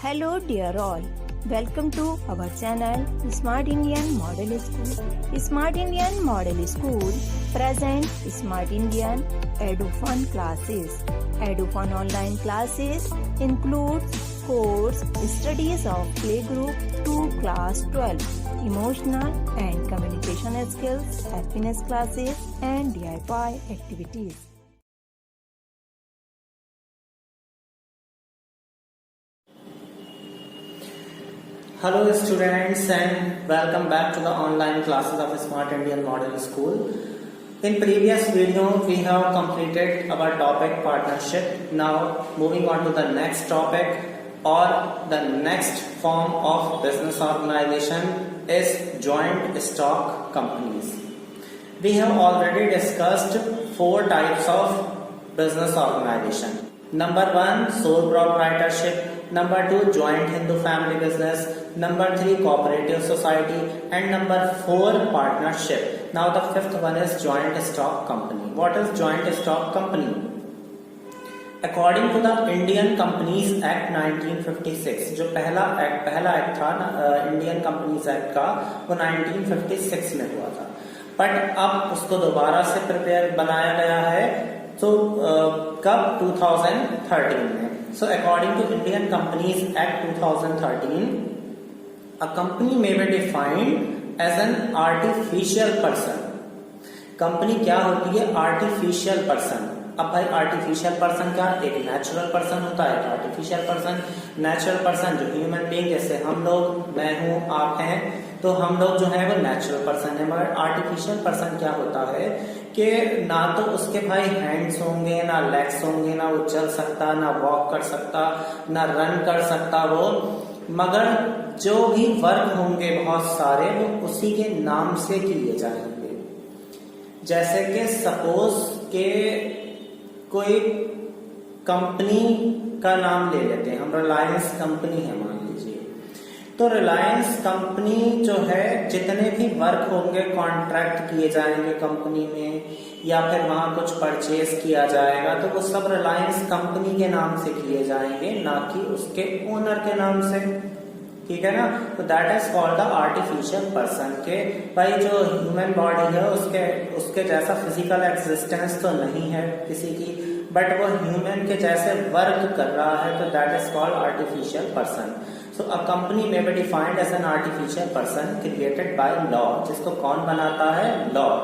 Hello dear all, welcome to our channel Smart Indian Model School. Smart Indian Model School present Smart Indian EduFun classes. EduFun online classes includes course studies of playgroup to class 12, emotional and communication skills, happiness classes and DIY activities. Hello students and welcome back to the online classes of Smart Indian Model School. In previous video we have completed our topic partnership. Now moving on to the next topic or the next form of business organization is joint stock companies. We have already discussed 4 types of business organization. Number 1, sole proprietorship. Number 2, joint Hindu family business. Number 3, cooperative society. And number 4, partnership. Now the 5th one is joint stock company. What is joint stock company? According to the Indian Companies Act 1956, जो पहला act था Indian companies act का, वो 1956 में हुआ था. But अब उसको दोबारा से बनाया गया है. तो कब? 2013 में. So according to Indian Companies Act 2013, a company may be defined as an artificial person. Company क्या होती है? Artificial person. अब भाई आर्टिफिशियल पर्सन क्या? एक नेचुरल पर्सन होता है. आर्टिफिशियल पर्सन, नेचुरल पर्सन जो ह्यूमन बीइंग, जैसे हम लोग, मैं हूँ, आप हैं, तो हम लोग जो है वो नेचुरल पर्सन है. मगर आर्टिफिशियल पर्सन क्या होता है कि ना तो उसके भाई हैंड्स होंगे, ना लेग्स होंगे, ना वो चल सकता, ना वॉक कर सकता, ना रन कर सकता वो, मगर जो भी वर्क होंगे बहुत सारे वो उसी के नाम से किए जाएंगे. जैसे कि सपोज के कोई कंपनी का नाम ले लेते हैं हम, रिलायंस कंपनी है मान लीजिए. तो रिलायंस कंपनी जो है जितने भी वर्क होंगे कॉन्ट्रैक्ट किए जाएंगे कंपनी में, या फिर वहां कुछ परचेज किया जाएगा, तो वो सब रिलायंस कंपनी के नाम से किए जाएंगे, ना कि उसके ओनर के नाम से. ठीक है ना? तो that is called the artificial person. के भाई जो ह्यूमन बॉडी है उसके जैसा फिजिकल एग्जिस्टेंस तो नहीं है किसी की, बट वो ह्यूमन के जैसे वर्क कर रहा है, तो that is called artificial person. So a company may be defined as an artificial person created by law. जिसको कौन बनाता है? Law.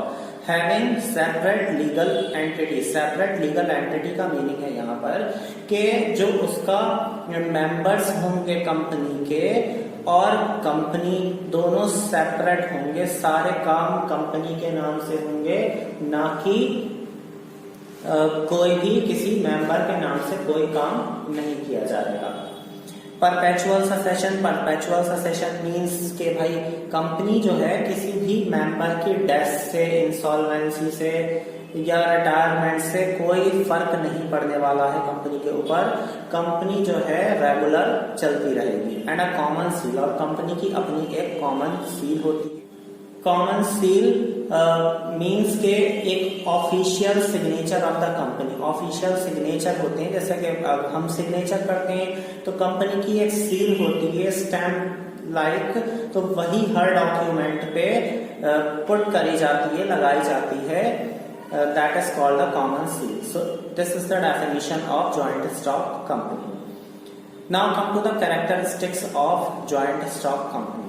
Having separate legal entity. Separate legal entity का मीनिंग है यहाँ पर कि जो उसका मेंबर्स होंगे कंपनी के और कंपनी दोनों सेपरेट होंगे. सारे काम कंपनी के नाम से होंगे, ना कि कोई भी किसी मेंबर के नाम से कोई काम नहीं किया जाएगा. परपेचुअल ससेशन मीन्स के भाई कंपनी जो है किसी भी मेंबर की डेथ से, इंसॉल्वेंसी से या रिटायरमेंट से कोई फर्क नहीं पड़ने वाला है कंपनी के ऊपर. कंपनी जो है रेगुलर चलती रहेगी. एंड अ कॉमन सील, और कंपनी की अपनी एक कॉमन सील होती है. कॉमन सील मीन्स के एक official signature of the company. Official signature होते हैं, जैसे कि हम सिग्नेचर करते हैं तो कंपनी की एक सील होती है, स्टैम्प लाइक, तो वही हर डॉक्यूमेंट पे पुट करी जाती है, लगाई जाती है. That is called the common seal. So this is the definition of joint stock company. Now come to the characteristics of joint stock company.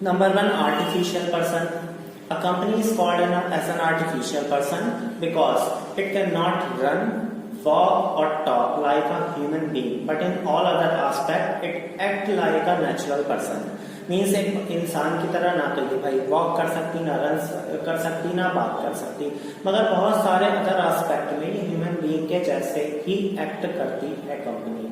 Number 1, artificial person. A company is called as an artificial person because it cannot run, walk or talk like a human being, but in all other aspect it act like a natural person. Means एक इंसान की तरह ना तो ये भाई walk कर सकती, ना रन कर सकती, ना बात कर सकती, मगर बहुत सारे अदर एस्पेक्ट में ह्यूमन बीइंग के जैसे ही एक्ट करती है company.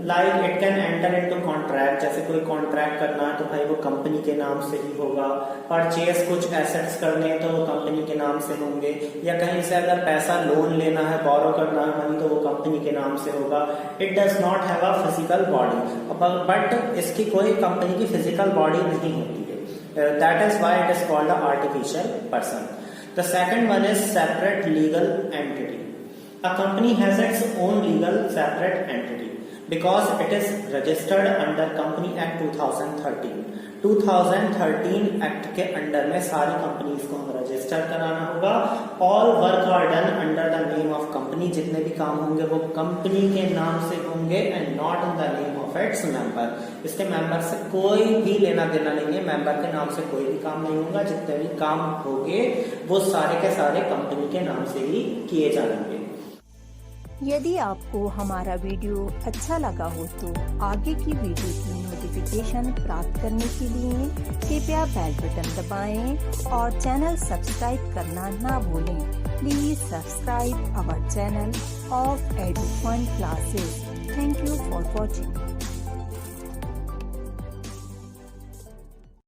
Like it can enter into contract. जैसे कोई कॉन्ट्रैक्ट करना है तो भाई वो कंपनी के नाम से ही होगा. परचेज कुछ एसेट्स करने हैं तो वो कंपनी के नाम से होंगे, या कहीं से अगर पैसा लोन लेना है, बोरो करना है मनी, तो वो कंपनी के नाम से होगा. It does not have a physical body, but इसकी कोई कंपनी की फिजिकल बॉडी नहीं होती है. That is why it is called the artificial person. The second one is separate legal entity. A company has its own legal separate entity because it is registered under Company Act 2013. 2013 act के under में सारी companies को हमें register कराना होगा. All work are done under the name of company. जितने भी काम होंगे वो कंपनी के नाम से होंगे and not in the name of its member. इसके मेंबर से कोई भी लेना देना नहीं है. मेंबर के नाम से कोई भी काम नहीं होगा. जितने भी काम होंगे वो सारे के सारे कंपनी के नाम से ही किए जाएंगे. यदि आपको हमारा वीडियो अच्छा लगा हो तो आगे की वीडियो की नोटिफिकेशन प्राप्त करने के लिए कृपया बेल बटन दबाएं और चैनल सब्सक्राइब करना ना भूलें. Please subscribe our channel of Edufun classes. Thank you for watching.